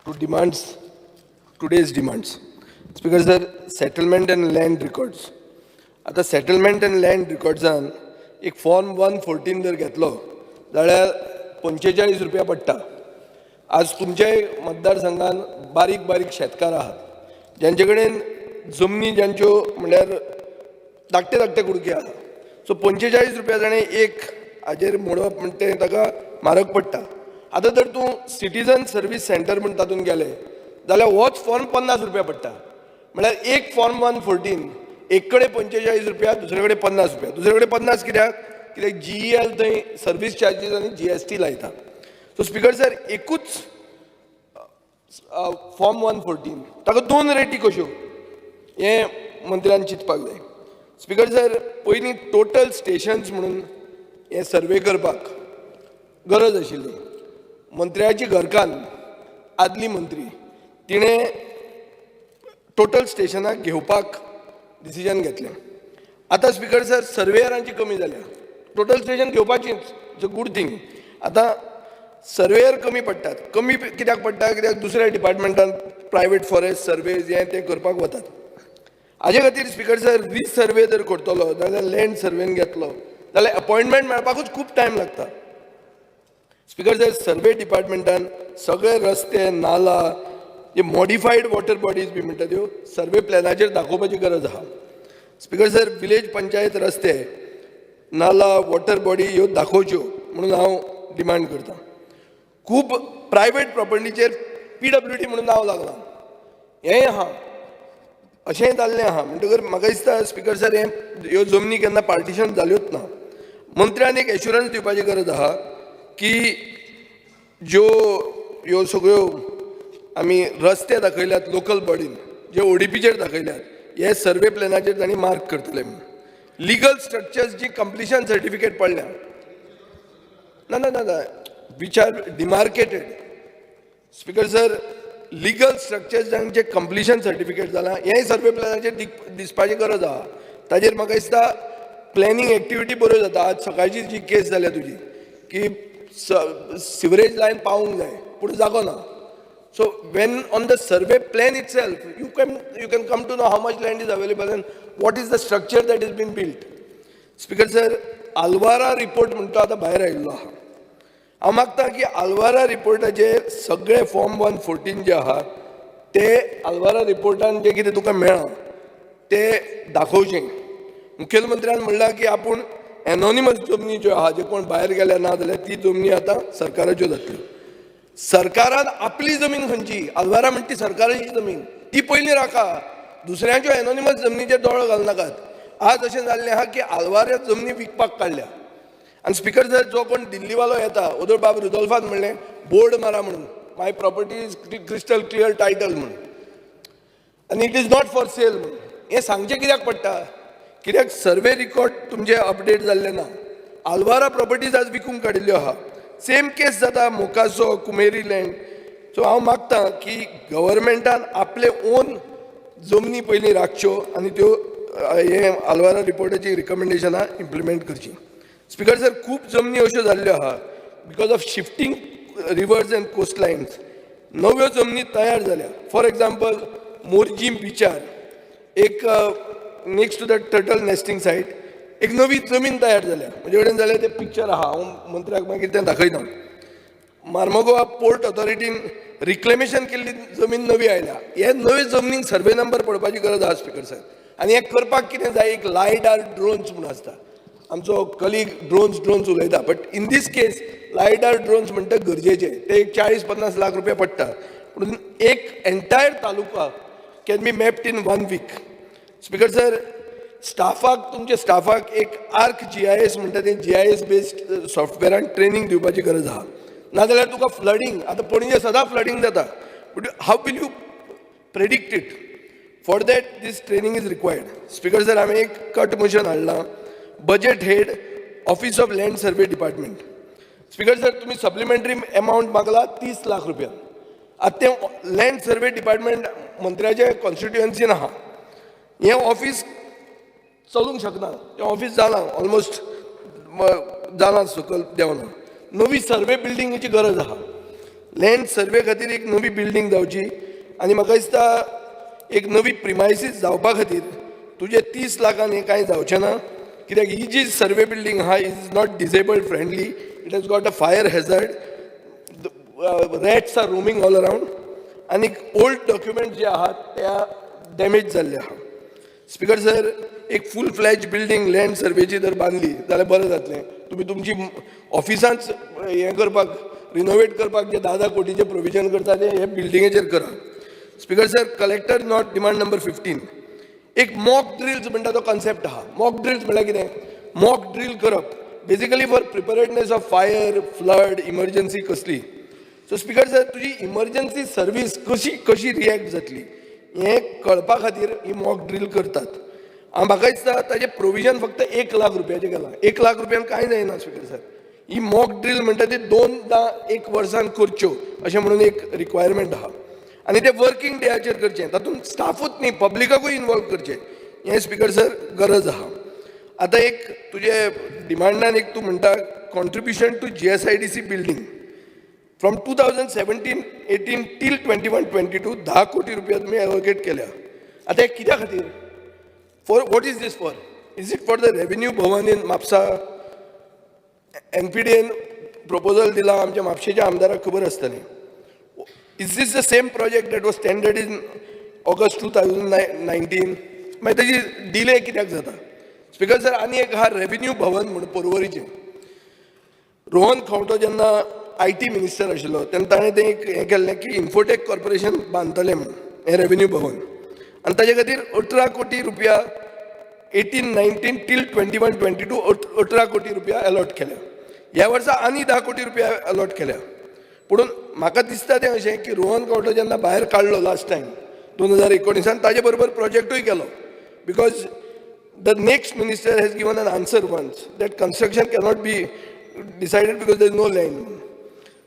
to demands, today's demands. Speaker sir, settlement and land records. आता settlement end land रिकॉर्ड्सान एक form 114 जर घेतलो जाल्यार 45 रुपया पडटा. आज तुमच्याय मतदारसंघान बारीक बारीक शेतकार आहात ज्यांचे कडेन जमनी ज्यांच्यो म्हणल्यार धाकटे धाकटे कुडके आहा. सो 45 रुपया जाणे एक हाजेर मोडप म्हणटा तें ताका म्हारग पडटा. आतां जर तूं सिटीजन सर्वीस सेंटर म्हण तातूंत गेले जाल्यार होच फॉर्म 50 रुपया पडटा. म्हळ्यार एक फॉर्म 114 एक कडेन 45 रुपया, दुसरे कडेन 50 रुपया. दुसरे कडेन 50 कित्याक GEL थंय सर्वीस चार्जीस आनी GST लायता. सो स्पीकर सर, एकूच फॉर्म 114 ताका दोन रेटी कश्यो हें मंत्र्यान चिंतपाक जाय. स्पीकर सर, पयलीं टोटल स्टेशन्स म्हणून हें सर्वे करपाक गरज आशिल्ली. मंत्र्याची घरकान्न आदली मंत्री तिणें टोटल स्टेशनाक घेवपाक डिसिजन घेतलें. आतां स्पीकर सर, सर्वेयरांची कमी जाल्या. टोटल स्टेशन घेवपाचीच, इट्स अ गुड थिंग. आतां सर्वेयर कमी पडटात. कमी कित्याक पडटा? कित्याक दुसऱ्या डिपार्टमेंटान प्रायवेट फॉरेस्ट सर्वेज हें तें करपाक वतात. हाजे खातीर स्पीकर सर, रिसर्वे जर करतलो जाल्यार लँड सर्वेन घेतलो जाल्यार अपॉयंटमेंट मेळपाकूच खूब टायम लागता. स्पीकर सर, सर्वे डिपार्टमेंटान सगळे रस्ते, नाला, जे मॉडिफायड वॉटर बॉडीज बी म्हणटा त्यो सर्वे प्लॅनाचेर दाखोवपाची गरज आहा. स्पीकर सर, विलेज पंचायत रस्ते, नाला, वॉटर बॉडी ह्यो दाखोवच्यो म्हणून हांव डिमांड करतां. खूब प्रायवेट प्रॉपर्टीचेर PWD म्हणून नांव लागलां. हेंय आहा, अशेंय जाल्लें आहा. म्हणटकर म्हाका दिसता स्पीकर सर, ह्यो जमनी केन्ना पार्टिशन जाल्योच ना. मंत्र्यान एक एश्युरन्स दिवपाची गरज आहा की ज्यो ह्यो सगळ्यो आमी रस्ते दाखयल्यात लोकल बॉडीन, जे ODPचेर दाखयल्यात, हे सर्वे प्लॅनाचेर तांणी मार्क करतले म्हणून. लिगल स्ट्रक्चर्स जी कंप्लिशन सर्टिफिकेट पडल्या ना ना ना which are demarcated. Speaker sir, legal structures जांचे कंप्लिशन सर्टिफिकेट जालां हेंय सर्वे प्लॅनाचेर दिसपाची गरज आहा. ताजेर म्हाका दिसता प्लॅनिंग एक्टिविटी बऱ्यो जाता. आज सकाळची जी केस जाल्या तुजी की सिवरेज लायन पावूंक जाय पूण जागो ना. So when on the survey plan itself, you can come to know how much land is available and what is the structure that has been built. Speaker sir, Alvara report म्हणतो आता भायर आयिल्लो आहा. हांव मागता की Alvara रिपोर्टाचे सगळे form 114 जे आहा ते Alvara रिपोर्टान जे कितें तुका मेळ्ळां ते दाखोवचें. मुखेलमंत्र्यान म्हणलां की आपूण एनॉनिमस जमनी ज्यो आहा, जे कोण भायर गेल्या ना जाल्यार ती जमनी आतां सरकाराच्यो जातल्यो. सरकारान आपली जमीन खंयची, Alvara म्हणटी सरकाराची जमीन, ती पयलीं राखा. दुसऱ्यांच्यो एनॉनिमस जमनीचेर दोळो घालूं नाकात. आज अशें जाल्लें आहा की Alvara जमनी विकपाक काडल्या. आनी स्पीकर सर, जो कोण दिल्लीवालो येता, ओदोळ बाब रुदोल्फान म्हणलें बोर्ड मारा म्हणून, my property is crystal clear title म्हणून, आनी it is not for sale म्हणून. हें सांगचें कित्याक पडटा? कित्याक सर्वे रिकॉर्ड तुमचे अपडेट जाल्ले ना. Alvara प्रॉपर्टीज आज विकूंक काडिल्ल्यो आहा. सेम केस जाता मोकासो, कुमेरी लँड. सो हांव मागतां की गव्हर्मेंटान आपले ओन जमनी पयलीं राखच्यो आनी त्यो हे Alvara रिपोर्टाची रिकमेंडेशनां इम्प्लिमेंट करची. स्पीकर सर, खूब जमनी अश्यो जाल्ल्यो आहा because of shifting rivers and coast lines. नव्यो जमनी तयार जाल्या. फॉर एग्जाम्पल मोरजी बिचार एक next to the turtle nesting site एक नवी जमीन तयार जाल्या. म्हजे कडेन जाल्यार तें पिक्चर आहा, हांव मंत्र्याक मागीर तें दाखयता. मार्मोगोवा पोर्ट ऑथॉरिटीन रिक्लेमेशन केल्ली जमीन नवी आयल्या. हे नवे जमनीक सर्वे नंबर पडपाची गरज आहा स्पीकर सर. आनी हें करपाक कितें जाय, एक लायडार ड्रोन्स म्हणून आसता. आमचो कलीग ड्रोन्स उलयता, but in this case lidar drones म्हणटा गरजेचे. ते एक 40-50 लाख रुपया पडटा. पूण एक entire taluka can be mapped in 1 week. Speaker sir, तुमच्या स्टाफाक एक ArcGIS म्हणटा तें GIS बेस्ड सॉफ्टवेरान ट्रेनिंग दिवपाची गरज आहा. नाजाल्यार तुका फ्लडिंग, आतां पणजे सदां फ्लडिंग जाता, but how will you predict it? For that this training is required. Speaker sir, हांवें एक कट मोशन हाडलां. Budget head, office of land survey department. Speaker sir, तुमी सप्लिमेंटरी अमावंट मागला 30 लाख रुपया. आतां तें लँड सर्वे डिपार्टमेंट मंत्र्याच्या कॉन्स्टिट्युएन्सीन आहा. हें ऑफिस चलूंक शकना. तें ऑफिस जालां ऑलमोस्ट जालां सकयल देंवना. नवी सर्वे बिल्डिंगेची गरज आहा. लँड सर्वे खातीर एक नवी बिल्डींग जावची आनी म्हाका दिसता एक नवी प्रिमायसीस जावपा खातीर तुजे 30 लाखान हें कांय जावचें ना, कित्याक ही जी सर्वे बिल्डींग आहा is not disabled friendly, it has got a fire hazard, rats are roaming all around आनी ओल्ड डॉक्युमेंट जे आहात त्या डॅमेज जाल्ले आहा. स्पीकर सर, एक फूल फ्लॅज बिल्डींग लँड सर्वेची जर बांदली जाल्यार बरें जातलें. तुमी तुमची ऑफिसांच हें करपाक रिनोवेट करपाक जे 10 कोटीचें प्रोविजन करता ते हे बिल्डिंगेचेर करा. Speaker sir, collector not demand number 15, एक मॉक ड्रिल्स म्हणटा तो कॉन्सेप्ट आहा. मॉक ड्रिल्स म्हळ्यार कितें? मॉक ड्रिल करप basically for preparedness of fire, flood, emergency कसली. सो स्पीकर सर, तुजी इमर्जन्सी सर्वीस कशी रिएक्ट जातली हें कळपा खातीर ही मॉक ड्रिल करतात. म्हाका दिसता ताजें प्रोविजन फक्त 1 लाख रुपयाचें केलां. 1 लाख रुपयान कांय जायना स्पीकर सर. ही मॉक ड्रिल म्हणटा ती 1 वर्सान करच्यो अशें म्हणून एक रिक्वायरमेंट आहा आनी ते वर्किंग डेयाचेर करचें. तातूंत स्टाफूच न्ही, पब्लिकाकूय इनवॉल्व करचें, हें स्पीकर सर गरज आहा. आतां एक तुजे डिमांडान एक तूं म्हणटा contribution to GSIDC building from 2017-18 till 21-22 10 कोटी रुपया तुमी एलोकेट केल्या. आतां हें कित्या खातीर? For what is this for? Is it for the revenue Bhavan in Mapusa? NPDन प्रपोजल दिला, आमच्या म्हापशेच्या आमदाराक खबर आसतली. Is this the same project that was tendered in August 2019? मागीर ताजी डिले कित्याक जाता? स्पीकर सर, आनी एक आहा रेव्हेन्यू भवन म्हणून पर्वरीचें. रोहन खंवटो जेन्ना IT मिनिस्टर आशिल्लो तेन्ना ताणें तें एक हें केल्लें की इन्फोटेक कॉर्पोरेशन बांदतलें म्हणून हें रेव्हेन्यू भवन, आनी ताजे खातीर 18 कोटी रुपया 18-19 टील 21-22 18 कोटी रुपया अलॉट केल्या. ह्या वर्सा आनी 10 कोटी रुपया अलॉट केल्या. पुणून म्हाका दिसता तें अशें की रोहन खंवटो जेन्ना भायर काडलो लास्ट टायम 2019 ताजे बरोबर प्रोजेक्टूय केलो, because the next minister has given an answer once that construction cannot be decided because there is no land.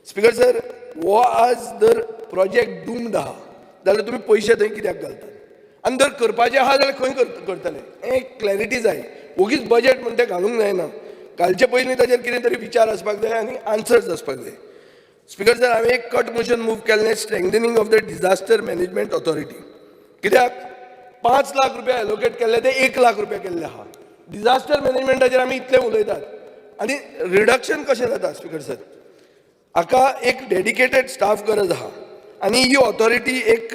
Speaker sir, हो आज जर प्रोजेक्ट डूम्ड आहा जाल्यार तुमी पयशे थंय कित्याक घालतात? आनी जर करपाचें आहा जाल्यार खंय करतले? हें क्लॅरिटी जाय. ओगीच बजेट म्हणटा तें घालूंक जायना. घालचे पयलीं ताचेर कितें तरी विचार आसपाक जाय आनी आन्सर्स आसपाक जाय. स्पीकर सर, हांवें एक कट मोशन मूव केल्लें strengthening of the disaster management authority. कित्याक 5 लाख रुपया एलोकेट केल्ले ते 1 लाख रुपया केल्ले आहा. डिजास्टर मॅनेजमेंटाचेर आमी इतलें उलयतात आनी रिडक्शन कशें जाता? स्पीकर सर, हाका एक डेडिकेटेड स्टाफ गरज आहा आनी ही ऑथॉरिटी एक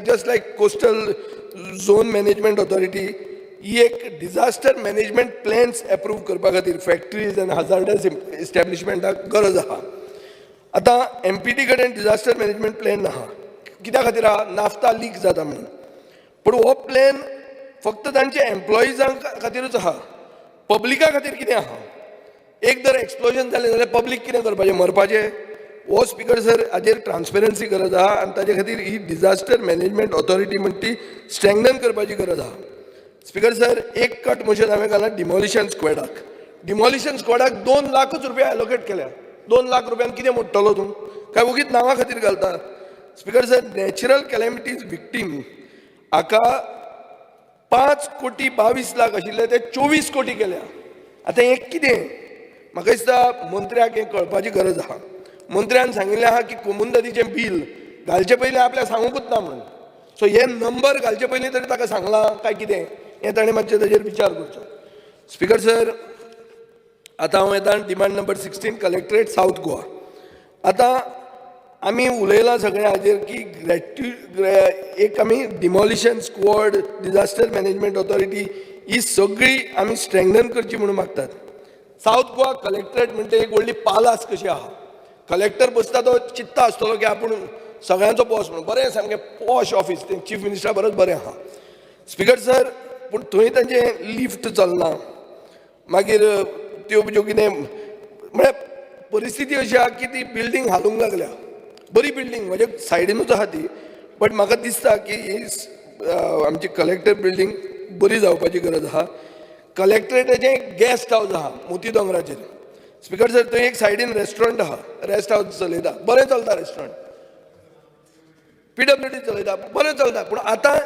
just like coastal zone management authority ही एक डिजास्टर मॅनेजमेंट प्लॅन्स एप्रूव्ह करपा खातीर फॅक्टरीज आनी हजार्डस एस्टॅब्लिशमेंटाक गरज आहा. आतां MPD कडेन डिजास्टर मॅनेजमेंट प्लॅन आहा. कित्या खातीर आहा? नाफ्ता लीक जाता म्हणून. पूण हो प्लॅन फक्त तांच्या एम्प्लॉइजां खातीरूच आहा, पब्लिका खातीर कितें आहा? एक जर एक्सप्लोजन जालें जाल्यार पब्लीक कितें करपाचें? मरपाचें? हो स्पीकर सर, हाजेर ट्रान्सपेरन्सी गरज आहा आनी ताजे खातीर ही डिजास्टर मॅनेजमेंट ऑथॉरिटी म्हणटा ती स्ट्रेंथन करपाची गरज आहा. स्पीकर सर, एक कट मोशन हांवें घालां डिमॉलिशन स्क्वॉडाक. डिमॉलिशन स्क्वॉडाक 2 लाखूच रुपया एलोकेट केल्या. 2 लाख रुपयान कितें मोडटलो तूं? काय ओगीच नांवा खातीर घालता? Speaker sir, natural calamities victim हाका 5 कोटी 22 लाख आशिल्ले ते 24 कोटी केल्या. आतां हें कितें? म्हाका दिसता मंत्र्याक हें कळपाची गरज आहा. मंत्र्यान सांगिल्लें आहा की कोमुंदतीचें बील घालचे पयलीं आपल्याक सांगूंकूच ना म्हणून. सो हे नंबर घालचे पयलीं तरी ताका सांगलां काय कितें हें ताणें मातशें ताजेर विचार करचो. स्पीकर सर, आतां हांव येता demand number 16 collectorate South Goa. आतां आमी उलयलां सगळें हाजेर की एक आमी demolition squad, disaster management authority ही सगळी आमी स्ट्रेंथन करची म्हणून मागतात. सावथ गोवा कलेक्टरेट म्हणटा एक व्हडली पालास कशी आहा. कलेक्टर बसता तो चित्ता आसतलो की आपूण सगळ्यांचो बॉस म्हणून. बरें सामकें पॉश ऑफिस, तें चीफ मिनिस्टरा परस बरें आहा. स्पीकर सर, पूण थंय तांचें लिफ्ट चलना. मागीर त्यो कितें म्हळ्यार परिस्थिती अशी आहा की ती बिल्डींग हालूंक लागल्या. बरी बिल्डींग म्हज्या सायडीनूच आहा ती, बट म्हाका दिसता की ही आमची कलेक्टर बिल्डींग बरी जावपाची गरज आहा. कलेक्टरेटाचें गेस्ट हावस आहा मोती दोंगराचेर. स्पीकर सर, थंय एक सायडीन रेस्टॉरंट आहा, रेस्ट हावस चलयता, बरें चलता रेस्टॉरंट. PWD चलयता, बरें चलता. पूण आतां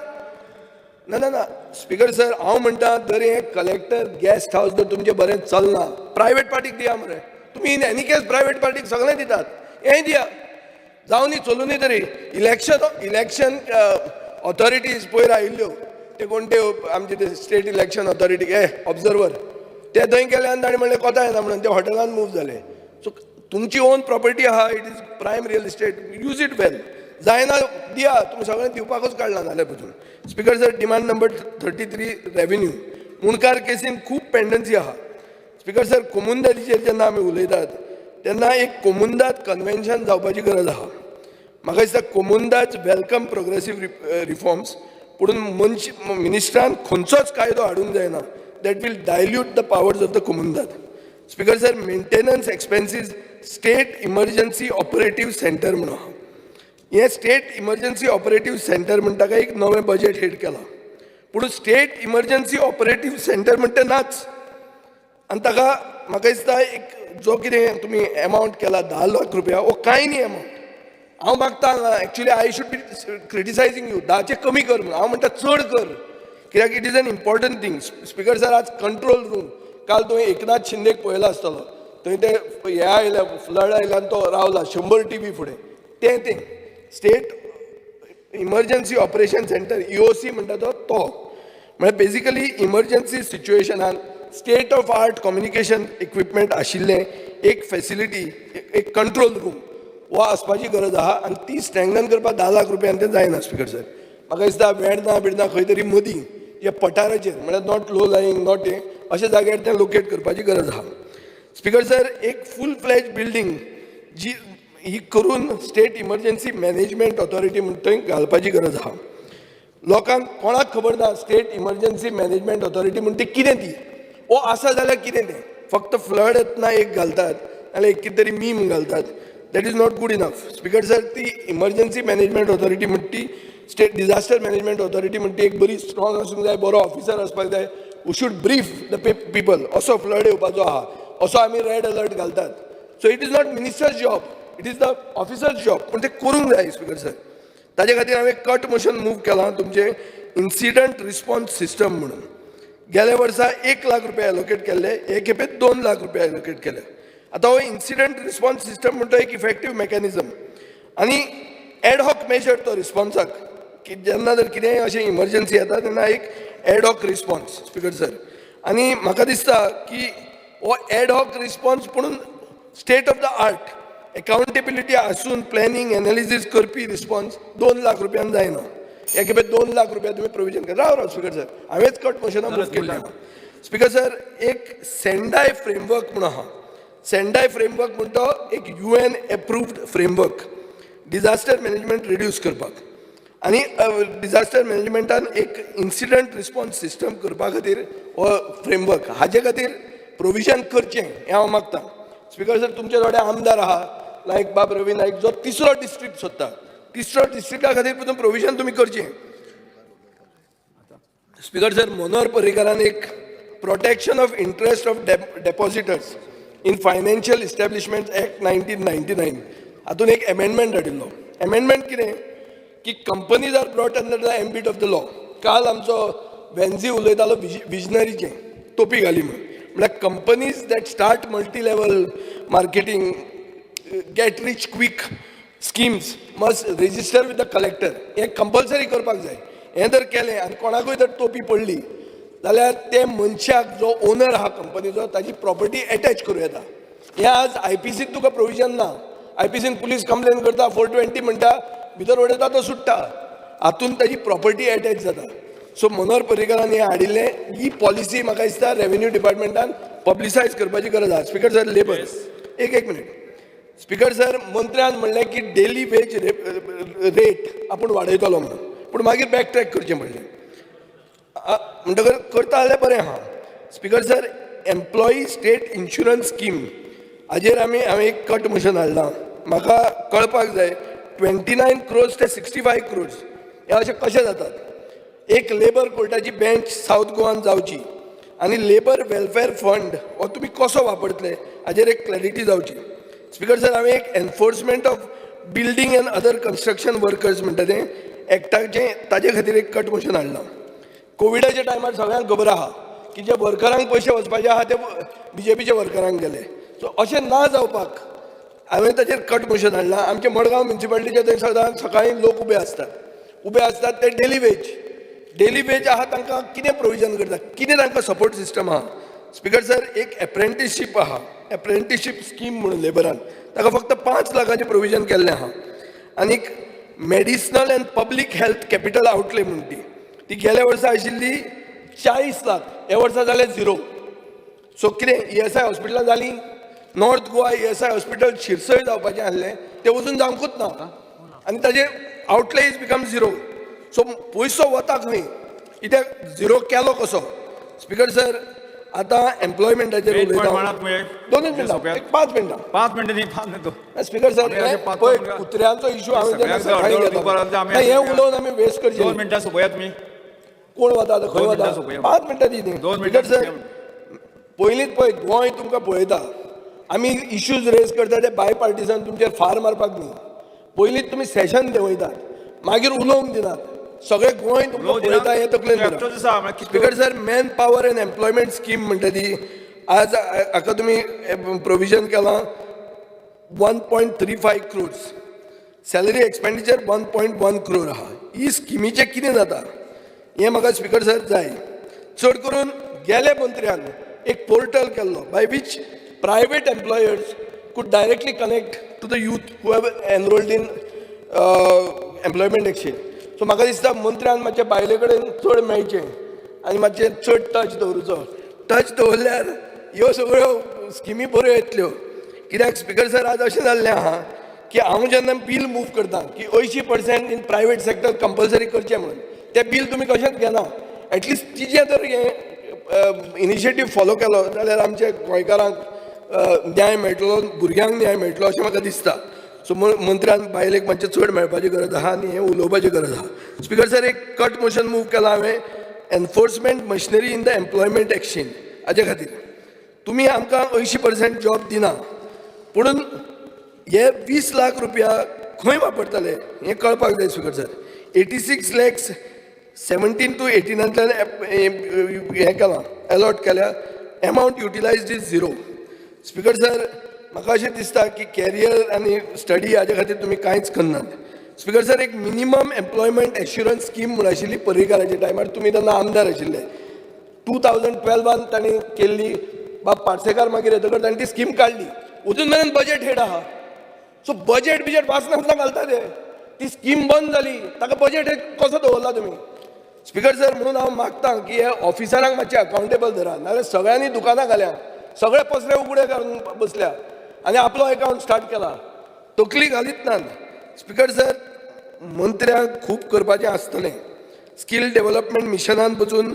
ना स्पीकर सर, हांव म्हणटा जर हें कलेक्टर गेस्ट हावस जर तुमचें बरें चलना, प्रायवेट पार्टीक दिया मरे. तुमी इन एनी केस प्रायवेट पार्टीक सगळें दितात, हेंय दिया. जावनी चलूनी तरी इलेक्शन ऑथॉरिटीज पयर आयिल्ल्यो ते कोण ते आमचे ते स्टेट इलेक्शन ऑथॉरिटी ऑब्जर्वर ते थंय गेले आनी ताणें म्हणलें कोता येना म्हणून ते हॉटेलान मूव जाले. सो तुमची ओन प्रॉपर्टी आहा, it is prime real estate, use it well. जायना दिया, तुमी सगळें दिवपाकूच काडला नाल्या पसून. Speaker sir, demand number 33 revenue मुणकार केसीन खूब पेंडन्सी आहा. स्पिकर सर, कोमुंदाचेर जेन्ना आमी उलयतात तेन्ना एक कोमुंदात कन्व्हेन्शन जावपाची गरज आहा. म्हाका दिसता कोमुंदाच वेलकम प्रोग्रेसीव रिफॉर्म्स, पूण मिनिस्ट्रान खंयचोच कायदो हाडूंक जायना that will dilute the powers of the कोमुंदात. Speaker sir, maintenance expenses state emergency operative centre म्हणून आहा. हे स्टेट इमर्जन्सी ऑपरेटीव सेंटर म्हणटा काय एक नवें बजेट हिट केलां, पूण स्टेट इमर्जन्सी ऑपरेटीव सेंटर म्हणटा नाच. आनी ताका म्हाका दिसता एक जो कितें तुमी एमावंट केला 10 लाख रुपया, हो कांय न्ही एमावंट. हांव मागता हांगा actually I should be criticising you, 10चे कमी कर म्हणून. हांव म्हणटा चड कर, कित्याक it is an important thing. Speaker sir, आज कंट्रोल रूम काल तुवें एकनाथ शिंदेक पळयलो आसतलो, थंय ते हे आयल्या फ्लड आयल्यान तो रावला 100 टीवी फुडें. तें state emergency operation centre EOC म्हणटा तो म्हणजे बेजिकली इमर्जन्सी सिच्युएशनान state of art communication equipment आशिल्लें एक फॅसिलिटी, एक कंट्रोल रूम हो आसपाची गरज आहा. आनी ती स्ट्रेंगन करपाक 10 लाख रुपयान तें जायना. स्पिकर सर, म्हाका दिसता वेडना बिडना खंय तरी मदीं जे पठाराचेर म्हळ्यार नॉट लो लायिंग नॉट हे अशा जाग्यार तें लोकेट करपाची गरज आहा. स्पिकर सर, एक फूल फ्लॅज बिल्डींग जी ही करून स्टेट इमर्जन्सी मॅनेजमेंट ऑथॉरिटी म्हणून थंय घालपाची गरज आहा. लोकांक कोणाक खबर ना स्टेट इमर्जन्सी मॅनेजमेंट ऑथॉरिटी म्हणून ती कितें ती, ओ आसा जाल्यार कितें तें फक्त फ्लड येतना एक घालतात नाल्यार एक कितें तरी मीम घालतात. That is not good enough. Speaker sir, ती इमर्जन्सी मॅनेजमेंट ऑथॉरिटी म्हणटा ती स्टेट डिझास्टर मॅनेजमेंट ऑथॉरिटी म्हणटा ती एक बरी स्ट्रॉंग आसूंक जाय, बरो ऑफिसर आसपाक जाय, हू शूड ब्रीफ द पीपल. असो फ्लड येवपाचो आहा, असो आमी रेड अलर्ट घालतात. So it is not ministers job, it is the officers job, पूण ते करूंक जाय. स्पिकर सर, ताजे खातीर हांवें कट मोशन मूव केलां तुमचे इन्सिडंट रिस्पॉन्स सिस्टम म्हणून. गेल्या वर्सा 1 लाख रुपया एलोकेट केल्ले, हे खेपे 2 लाख रुपया एलोकेट केले. आतां हो इन्सिडंट रिस्पॉन्स सिस्टम म्हणटा एक इफेक्टीव मेकॅनिझम आनी एडहॉक मेजर तो रिस्पॉन्साक, की जेन्ना जर कितेंय अशें इमर्जन्सी येता तेन्ना एक एडहॉक रिस्पॉन्स. स्पिकर सर, आनी म्हाका दिसता की हो एडहॉक रिस्पॉन्स पुणून state of the art accountability आसून प्लॅनिंग एनालिसीस करपी रिस्पॉन्स 2 लाख रुपयान जायना. हे खेपे 2 लाख रुपया तुमी प्रोविजन कर. राव स्पिकर सर, हांवेंच कट मोशनां मूव केल्लें. स्पिकर सर, एक सेंडाय फ्रेमवर्क म्हणून आहा. सेंडाय फ्रेमवर्क म्हणटा तो एक UN approved framework disaster management reduce करपाक आनी डिझास्टर मॅनेजमेंटान एक इन्सिडंट रिस्पॉन्स सिस्टम करपा खातीर हो फ्रेमवर्क, हाजे खातीर प्रोविजन करचें हें हांव मागतां. स्पिकर सर, तुमचे थोडे आमदार आहा लायक बाब रवी नाईक, जो 3रो डिस्ट्रिक्ट सोदता, 3रो डिस्ट्रिक्टा खातीर पसून प्रोविजन तुमी करचें. स्पिकर सर, मनोहर पर्रीकारान एक protection of interest of depositors in financial establishment act 1999 हातून एक अमेंडमेंट हाडिल्लो. अमेंडमेंट कितें की companies are brought under the ambit of the law. काल आमचो वेन्झी उलयतालो विजनरीचें टोपी घाली म्हळ्यार companies that start multi level marketing get rich quick schemes must register with the collector. हें कंपल्सरी करपाक जाय. हें जर केलें आनी कोणाकूय जर टोपी पडली जाल्यार ते मनशाक जो ओनर आहा कंपनीचो ताजी प्रॉपर्टी एटॅच करूं येता. हें आज IPCत तुका प्रोविजन ना. IPCन पुलीस कंप्लेन करता 420 म्हणटा, भितर उडयता तो सुट्टा, हातून ताजी प्रॉपर्टी एटॅच जाता. सो मनोहर पर्रीकारान हें हाडिल्लें. ही पॉलिसी म्हाका दिसता रेव्हेन्यू डिपार्टमेंटान पब्लिसायज करपाची गरज आहा. स्पिकर सर, लेबर एक मिनिट. स्पिकर सर, मंत्र्यान म्हणलें की डेली वेज रेट आपूण वाडयतलो म्हणून, पूण मागीर बॅक ट्रॅक करचें पडलें. म्हणटकर करता जाल्यार बरें आहा. Speaker sir, employee state insurance scheme हाजेर हांवें एक कट मोशन हाडलां. म्हाका कळपाक जाय 29 crores ते 65 crores हे अशें कशें जातात. एक लेबर कोर्टाची बेंच सावथ गोवान जावची आनी लेबर वेलफेअर फंड हो तुमी कसो वापरतले हाजेर एक क्लॅरिटी जावची. स्पिकर सर, हांवें एक enforcement of building end other construction workers म्हणटा तें एक्टाचें ताजे खातीर एक कट मोशन हाडलां. कोविडाच्या टायमार सगळ्यांक खबर आहा की जे वर्करांक पयशे वचपाचे आहा ते BJPच्या वर्करांक गेले. सो अशें ना जावपाक हांवें ताचेर कट मोशन हाडलां. आमचे मडगांव म्युन्सिपालिटीचे थंय सदां सकाळीं लोक उबे असतात ते डेली वेज आहा तांकां कितें प्रोविजन करता, कितें तांकां सपोर्ट सिस्टम आहा. स्पीकर सर, एक एप्रेंटिसशीप आहा, एप्रेंटिसशीप स्कीम म्हणून लेबरान, ताका फक्त 5 लाखांचें प्रोविजन केल्लें आहा. आनीक medicinal and public health capital आवटले म्हणून ती गेल्या वर्सा आशिल्ली 40 लाख, ह्या वर्सा जाले 0. सो कितें ESI हॉस्पिटलां जालीं, नॉर्थ गोवा ESI हॉस्पिटल शिरसय जावपाचें आसलें तें वचून जावंकूच ना, आनी ताजें आवटले इज बिकम 0. सो पयसो वता खंय, कित्याक 0 केलो कसो. स्पीकर सर, आतां एम्प्लॉयमेंटाचेर उलयता. 2 मिनटां, 5 मिनटां. 5 मिनटां न्ही, 5 मिनटां. स्पीकर सर, पळय कुत्र्यांचो इशू हांवें तेन्ना सकाळीं घेतलो. हें उलोवन आमी वेस्ट करचे. 2 मिनटां सोपया तुमी. कोण वता आतां, खंय वता? 5 मिनटां दी न्ही. स्पीकर सर, पयलींच पळय गोंय तुमकां पळयता, आमी इश्यूज रेज करता ते बाय पार्टिसन तुमचेर फार मारपाक न्ही. पयलींच तुमी सेशन देंवयतात, मागीर उलोवंक दिनात. सगळे गोंय तुमकां पळयता हें तकलेन धरा. Speaker sir, man power and employment scheme म्हणटा ती आज हाका तुमी प्रोविजन केलां 1.35 crores. सॅलरी एक्सपेंडिचर 1.1 crore आहा. ही स्किमीचें कितें जाता हें म्हाका स्पीकर सर जाय. चड करून गेल्या मंत्र्यान एक पोर्टल केल्लो by which private employers could directly connect to the youth who have enrolled in employment exchange. So म्हाका दिसता मंत्र्यान मातशे बायले कडेन चड मेळचें आनी मातशें चड टच दवरूचो. टच दवरल्यार ह्यो सगळ्यो स्किमी बऱ्यो येतल्यो. कित्याक स्पीकर सर, आज अशें जाल्लें आहा की हांव जेन्ना बील मूव करता की 80% इन प्रायवेट सेक्टर कंपल्सरी करचें म्हणून, तें बील तुमी कशेंच घेना. एटलिस्ट तिजें जर हें इनिशिएटीव फॉलो केलो जाल्यार आमच्या गोंयकारांक न्याय मेळटलो, भुरग्यांक न्याय मेळटलो अशें म्हाका दिसता. सो मंत्र्यान बायलेक मातशें चड मेळपाची गरज आहा आनी हें उलोवपाची गरज आहा. स्पीकर सर, एक कट मोशन मूव केलां हांवें enforcement machinery in the employment exchange हाजे खातीर. तुमी आमकां 80% जॉब दिना, पुणून हे 20 लाख रुपया खंय वापरतले हें कळपाक जाय. स्पीकर सर, 86 lakhs 17 to 18 हें केलां, अलॉट केल्या. Amount utilised is 0. Speaker sir, म्हाका अशें दिसता की कॅरियर आनी स्टडी हाजे खातीर तुमी कांयच करनात. स्पीकर सर, एक मिनिमम एम्प्लॉयमेंट एश्युरन्स स्कीम म्हणून आशिल्ली पर्रीकाराच्या टायमार, तुमी तेन्ना आमदार आशिल्ले. 2012 तांणी केल्ली. बाब पार्सेकार मागीर येतकच तांणी ती स्कीम काडली. अजून मेरेन बजेट हेड आहा. सो बजेट वाचना घालता ते. ती स्कीम बंद जाली, ताका बजेट हेड कसो दवरला तुमी? स्पीकर सर, म्हणून हांव मागतां की हे ऑफिसरांक मातशें अकाउंटेबल धरा, नाजाल्यार सगळ्यांनी दुकानां घाल्या, सगळे पसरे उगडे करून बसल्या आनी आपलो अकाउंट स्टार्ट केला. तकली घालीत ना. स्पीकर सर, मंत्र्यांक खूब करपाचें आसतलें. स्कील डेव्हलपमेंट मिशनान पसून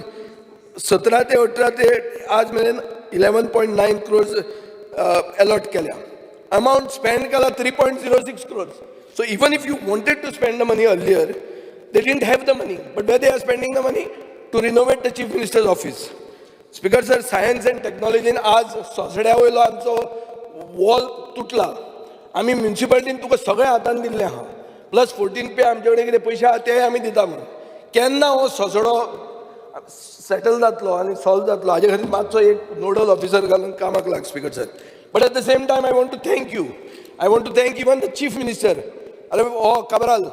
17 ते 18 ते आज मेरेन 11.9 crores अलॉट केल्या. अमाउंट स्पेंड केला 3.06 crores. So even if you wanted to spend the money earlier, they didn't have the money. But where they are spending the money? To renovate the Chief Minister's office. Speaker sir, science and टेक्नॉलॉजीन आज सोसड्या वयलो आमचो wall तुटला. आमी म्युन्सिपालिटीन तुका सगळें हातान दिल्लें आहा, प्लस 14 आमचे कडेन कितें पयशे आहा ते आमी दिता म्हणून. केन्ना हो सोसडो सेटल जातलो आनी सॉल्व जातलो हाजे खातीर मातसो एक नोडल ऑफिसर घालून कामाक लाग. Speaker sir, but at the same time I want to thank you. I want to thank even the chief minister. अरे हो काबराल,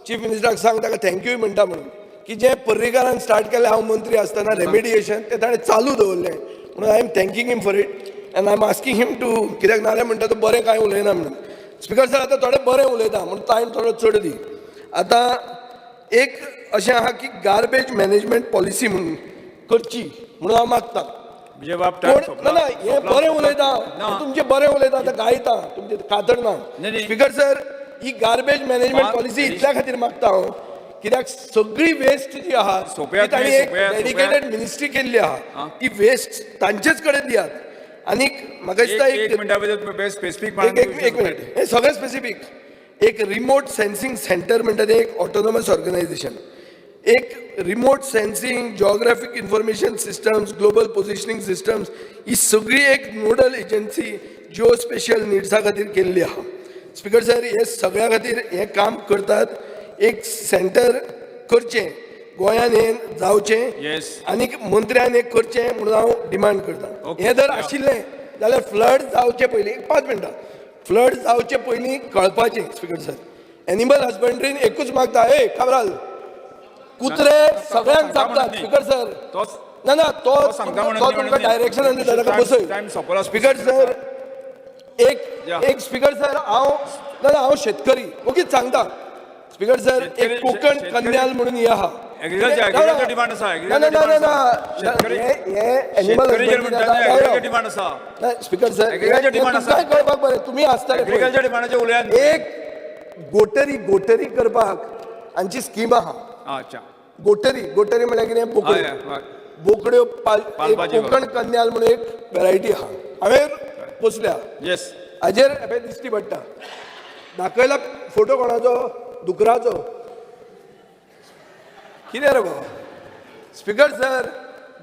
चीफ मिनिस्टराक सांग ताका थँक्यू म्हणटा म्हणून, की जे पर्रीकारान स्टार्ट केलें हांव मंत्री आसतना रेमेडिएशन तें ताणें चालू दवरलें. म्हणून I am thanking him for it and I am asking him to, कित्याक नाल्यार म्हणटा तो बरें कांय उलयना म्हणून. स्पीकर सर, आतां थोडें बरें उलयता म्हणून टायम थोडो चड दी. आतां एक अशें आहा की गार्बेज मॅनेजमेंट पॉलिसी म्हणून करची म्हणून हांव मागतां. ना हें बरें उलयता, तुमचें बरें उलयता, आतां गायता, तुमचें खातर ना. स्पीकर सर, ही गार्बेज मॅनेजमेंट पॉलिसी इतल्या खातीर मागता हांव, कित्याक सगळी वेस्ट जी आहा ती तांणी एक डेडिकेटेड मिनिस्ट्री केल्ली आहा, ती वेस्ट तांचेच कडेन दियात. आनीक म्हाका दिसता एक मिनीट, हें सगळें स्पेसिफीक. एक रिमोट सेन्सिंग सेंटर म्हणटा तें एक ऑटोनॉमस ऑर्गनायझेशन. एक remote sensing, geographic information systems, global positioning systems, ही सगळी एक नोडल एजन्सी जिओ स्पेशल निड्सा खातीर केल्ली आहा. स्पीकर सर, हे सगळ्या खातीर हें काम करतात. एक सेंटर करचें गोंयान हें जावचें आनीक मंत्र्यान हें करचें म्हणून हांव डिमांड करतां. हें जर आशिल्लें जाल्यार फ्लड जावचे पयलीं 5 मिनटां फ्लड जावचे पयलीं कळपाचें स्पीकर सर. एनिमल हजबंड्रीन एकूच मागता, ए काबराल कुत्रे सगळ्यांक जापतात स्पीकर सर. तोच ना ना तो सांगता म्हणून तो न्ही तुमकां म्हणून डायरेक्शन दिता ताका टायम बसय सोंपलो स्पीकर सर. एक स्पीकर सर हांव शेतकरी ओगीच सांगता स्पीकर सर. एक कोकण कन्याल म्हणून हे आहा एग्रीकल्चर डिमांड आसा ना ना ना ना हे एनिमल एग्रीकल्चर डिमांड आसा स्पीकर सर Agriculture demand तुमकां कळपाक बरें तुमी आसताले पळय. एग्रीकल्चर डिमांडाचे उलयान एक गोटरी करपाक हांची स्कीम आहा. अच्छा गोटरी म्हळ्यार कितें बोकड्यो हय, हय. बोकड्यो पालपाची कोकण कन्याल म्हणून एक वेरायटी आहा. हांवें पोसल्या येस हाजेर हें दिश्टी पडटा. दाखयला फोटो कोणाचो दुकराचो. कितें रे बाबा स्पीकर सर.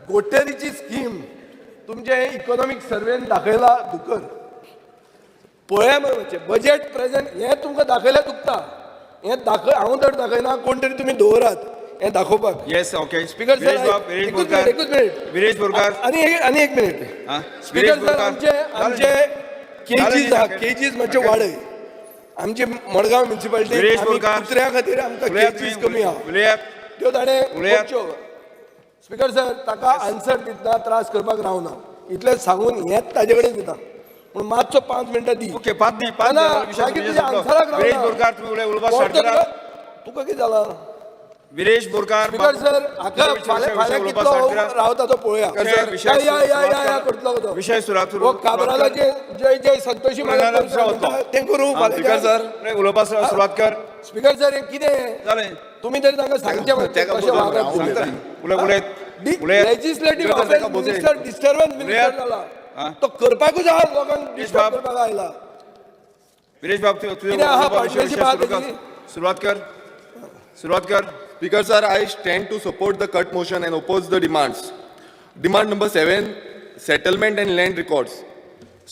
गोटेरीची स्कीम तुमचे इकॉनॉमिक सर्वेन दाखयला दुकर. पळया मरे बजेट प्रेझेंट हें तुमकां दाखयल्यार दुखता. हें हांव तर दाखयना कोण तरी तुमी दवरात हें दाखोवपाक. Yes okay speaker sir Viresh एकूच बोरकार मिनिट विरेश बोरकार आनी एक मिनिट हा, स्पीकर विरेश सर बोरकार. आमचे केजीज आहा जालें. केजीज मातशे वाडय. आमची मडगांव म्युन्सिपालिटी विरेश बोरकार. कुत्र्या खातीर आमकां केजीज कमी आहा उलयात त्यो ताणें उलयात. करच्यो. स्पीकर सर ताका आन्सर दितना त्रास करपाक रावना इतलें सांगून हेंच ताजे कडेन दिता पूण मातसो 5 मिनटां दी. ओके पाच दी पाच ना, विषय मागीर विषय तुज्या संपलो. आन्सराक रावना. विरेश बोरकार तुम्ही उलवपाक स्टार्ट करा. तुका कितें जालां विरेश बोरकार स्पीकर सर हाका फाल्यां कितलो रावता तो पळोवया. विषय या करतलो तो विषय सुरू वो काबरालाचे जय जय संतोषी प्रणाम वचलो. तें करूं स्पीकर सर उलवपाक सुरवात कर. स्पीकर सर हें कितें जालें तुमी तरी तांकां सांगचें मातशें कशें वागप. सांगता उलय legislative affairs minister disturbance minister जाला तो करपाकूच आहा लोकांक डिस्टर्ब करपाक आयला. विरेश बाब तुझे कितें आहा पार्टनरशीप आहा तेजी? सुरुवात कर Speaker sir, I stand to support the cut motion and oppose the demands. Demand number 7, settlement and land records.